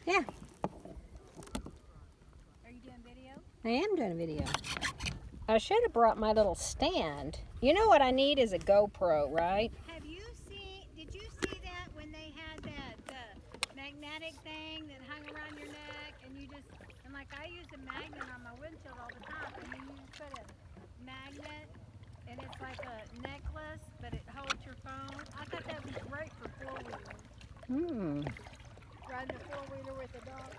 Yeah. Are you doing video? I am doing a video. I should have brought my little stand. You know what I need is a GoPro, right? Did you see that when they had that magnetic thing that hung around your neck and like I use a magnet on my windshield all the time and then you just put a magnet and it's like a necklace but it holds your phone. I thought that would be great for four-wheelers. Riding a four-wheeler with a dog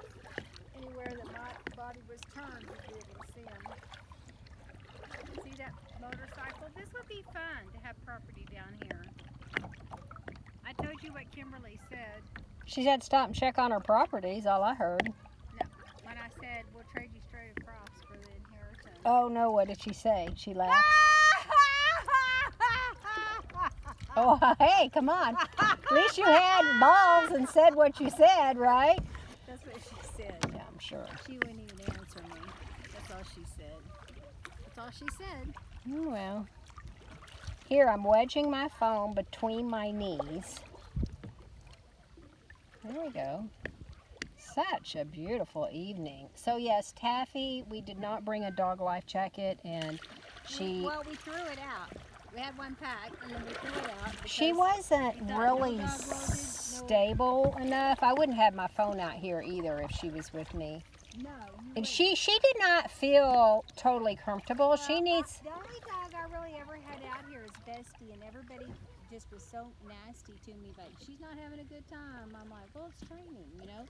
anywhere that my body was turned you'd be able to see them. See that motorcycle? This would be fun to have property down here. I told you what Kimberly said. She said stop and check on her properties, all I heard. No, when I said we'll trade you straight across for the inheritance. Oh no, what did she say? She laughed. Oh, hey, come on. At least you had balls and said what you said, right? That's what she said. Yeah, I'm sure. She wouldn't even answer me. That's all she said. That's all she said. Oh, well. Here, I'm wedging my phone between my knees. There we go. Such a beautiful evening. So yes, Taffy, we did not bring a dog life jacket, and Well, we threw it out. We had one pack, and then we threw it out. She wasn't really stable enough. I wouldn't have my phone out here either if she was with me. No. And she did not feel totally comfortable. Well, she needs... The only dog I really ever had out here is Bestie, and everybody just was so nasty to me. Like, she's not having a good time. I'm like, well, it's training, you know?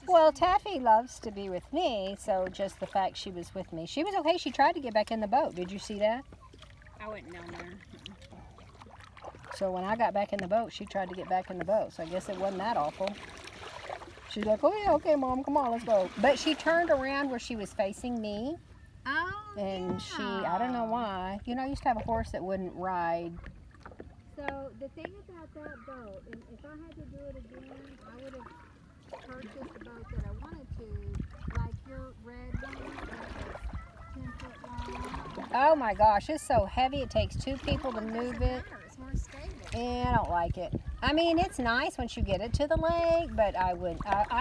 Well, Taffy loves to be with me, so just the fact she was with me. She was okay. She tried to get back in the boat. Did you see that? I wouldn't know there. So when I got back in the boat, she tried to get back in the boat. So I guess it wasn't that awful. She's like, oh yeah, okay, Mom, come on, let's go. But she turned around where she was facing me. Oh, And I don't know why. You know, I used to have a horse that wouldn't ride. So the thing about that boat, and if I had to do it again, I would have purchased a boat that I wanted to, like your red one, that was 10 foot long. Oh my gosh, it's so heavy. It takes two people to move it. It's more stable. And I don't like it. I mean, it's nice once you get it to the lake, but I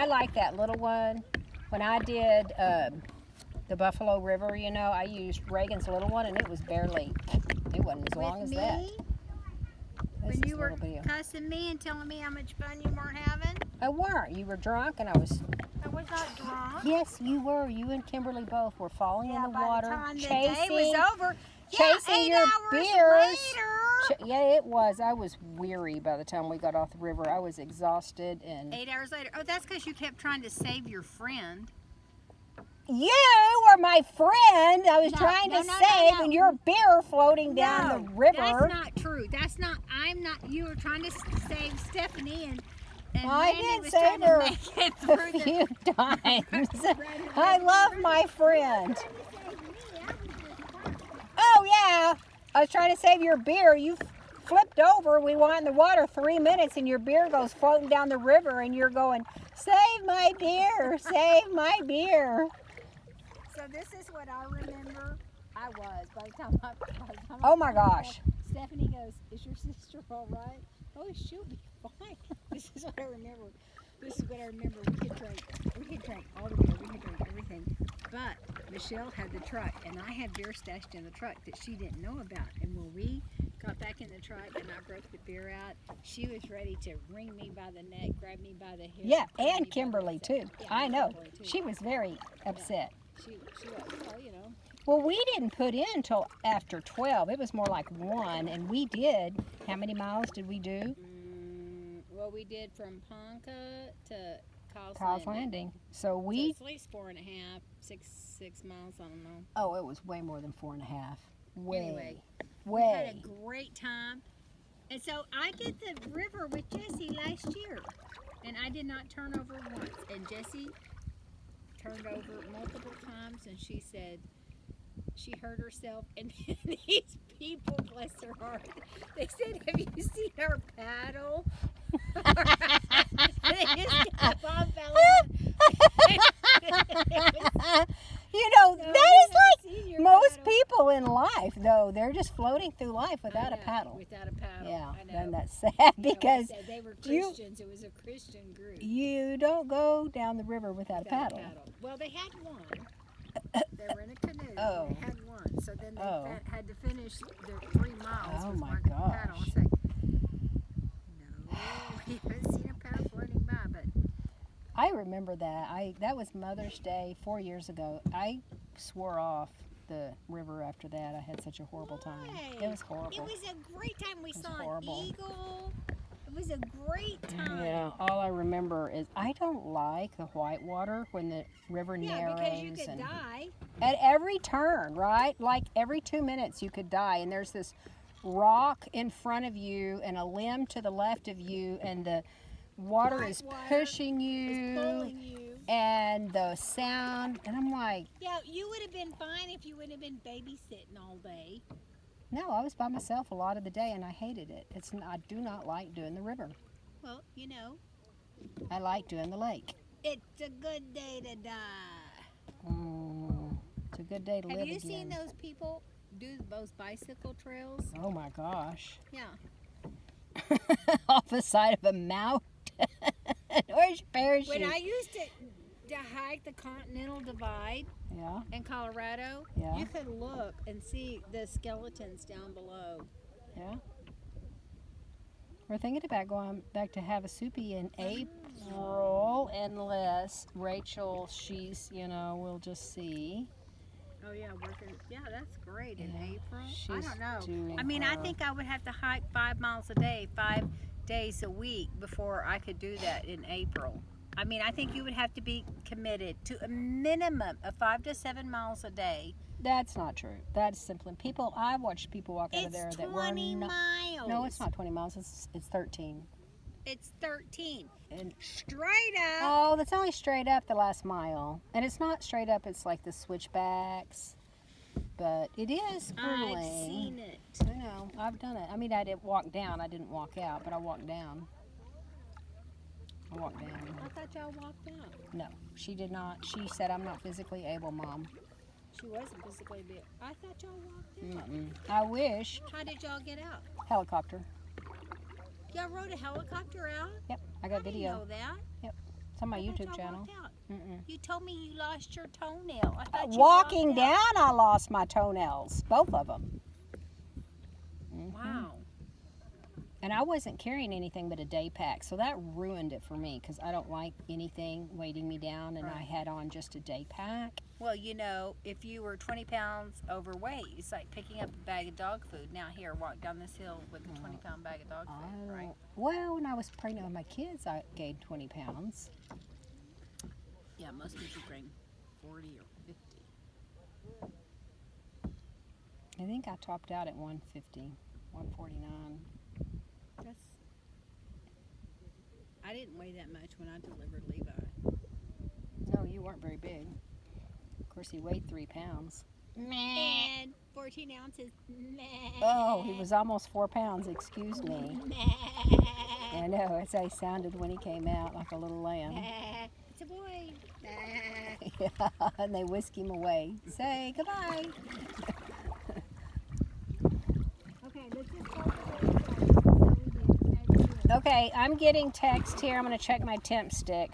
like that little one. When I did the Buffalo River, you know, I used Reagan's little one, and it was barely, it wasn't as long as that. When you were cussing me and telling me how much fun you weren't having? I weren't. You were drunk, and I was not drunk. Yes, you were. You and Kimberly both were falling in the water, by the time chasing. The day was over. Chasing your 8 hours beers. later. Yeah, it was. I was weary by the time we got off the river. I was exhausted and. 8 hours later. Oh, that's because you kept trying to save your friend. You were my friend. I was trying to save, and your beer floating down the river. That's not true. That's not. I'm not. You were trying to save Stephanie, and I did save her a few times. I love my friend. Oh yeah, I was trying to save your beer. You flipped over. We went in the water 3 minutes, and your beer goes floating down the river, and you're going, "Save my beer! Save my beer!" So this is what I remember. I was by the time I oh my gosh! Stephanie goes, "Is your sister all right?" Oh, she'll be fine. This is what I remember. This is what I remember. We could drink all the beer. We could drink everything. But Michelle had the truck, and I had beer stashed in the truck that she didn't know about. And when we got back in the truck and I broke the beer out, she was ready to wring me by the neck, grab me by the hair. Yeah, and Kimberly too. Yeah, I know. too. She was very upset. She was, well, you know. Well, we didn't put in until after 12. It was more like 1, and we did. How many miles did we do? Well, we did from Ponca to Kyle's Landing. So it's at least 4.5, 6 miles. I don't know. Oh, it was way more than 4.5. Anyway, we had a great time. And so I did the river with Jessie last year, and I did not turn over once. And Jessie turned over multiple times, and she said she hurt herself. And these people, bless their heart, they said, "Have you seen her paddle?" They just kept on You know, that is like most people in life, though. They're just floating floating through life without a paddle. Without a paddle. Yeah, I know. then that's sad because They were you- Christians. It was a Christian group. you don't go down the river without a paddle. Well, they had one. They were in a canoe. Oh. They had one. So then they Oh. had to finish their 3 miles Oh, with my one paddle. gosh. It's like, no, we haven't seen a paddle floating by, but I remember that. That was Mother's Day 4 years ago. I swore off the river after that. I had such a horrible time. It was horrible. it was a great time. We saw horrible. an eagle. It was a great time. Yeah, all I remember is I don't like the white water when the river narrows. because you could and die. at every turn, right? Like every 2 minutes you could die. And there's this rock in front of you and a limb to the left of you, and the water White is water pushing It's you, pulling you. and the sound. And I'm like, Yeah, you would have been fine if you wouldn't have been babysitting all day. no, I was by myself a lot of the day, and I hated it. I do not like doing the river. Well, I like doing the lake. it's a good day to die. It's a good day to live Have you again. seen those people do those bicycle trails? Oh my gosh. Yeah. Off the side of a mountain. Where's your parachute? When I used to hike the Continental Divide Yeah, in Colorado, Yeah. you could look and see the skeletons down below. yeah. We're thinking about going back to Havasupai in April, unless Rachel, we'll just see. Oh yeah, working. Yeah, that's great in Yeah, April. I she's don't know. doing I mean, I her- think I would have to hike 5 miles a day, 5 days a week before I could do that in April. I mean, I think you would have to be committed to a minimum of 5 to 7 miles a day. That's not true. That's simply I watched people walk out of there It's that were 20 not. miles. No, it's not 20 miles. It's 13. It's 13. And Straight up. oh, that's only straight up the last mile, and it's not straight up. It's like the switchbacks, but it is grueling. I've seen it. I know. I've done it. I mean, I didn't walk down. I didn't walk out, but I walked down. I walked down. I thought y'all walked out. No, she did not. She said, "I'm not physically able, Mom." She wasn't physically big. I thought y'all walked out. Mm-mm. I wish. How did y'all get out? Helicopter. Y'all rode a helicopter out? Yep, I got I didn't video. know that. It's on my I thought YouTube y'all channel. walked out. Mm-mm. You told me you lost your toenail. I thought you Walking walked out. down, I lost my toenails, both of them. Wow. And I wasn't carrying anything but a day pack, so that ruined it for me because I don't like anything weighting me down, and I Right. had on just a day pack. Well, if you were 20 pounds overweight, it's like picking up a bag of dog food. Now here, walk down this hill with a 20-pound bag of dog food, right? Well, when I was pregnant with my kids, I gained 20 pounds. Yeah, most people gain 40 or 50. I think I topped out at 150, 149. I didn't weigh that much when I delivered Levi. No, you weren't very big. Of course, he weighed 3 pounds. And 14 ounces. Oh, he was almost 4 pounds, excuse me. I know, that's how he sounded when he came out, like a little lamb. It's a boy. Yeah, and they whisk him away. Say goodbye. Okay, let's just go to the Okay, I'm getting text here. I'm going to check my temp stick.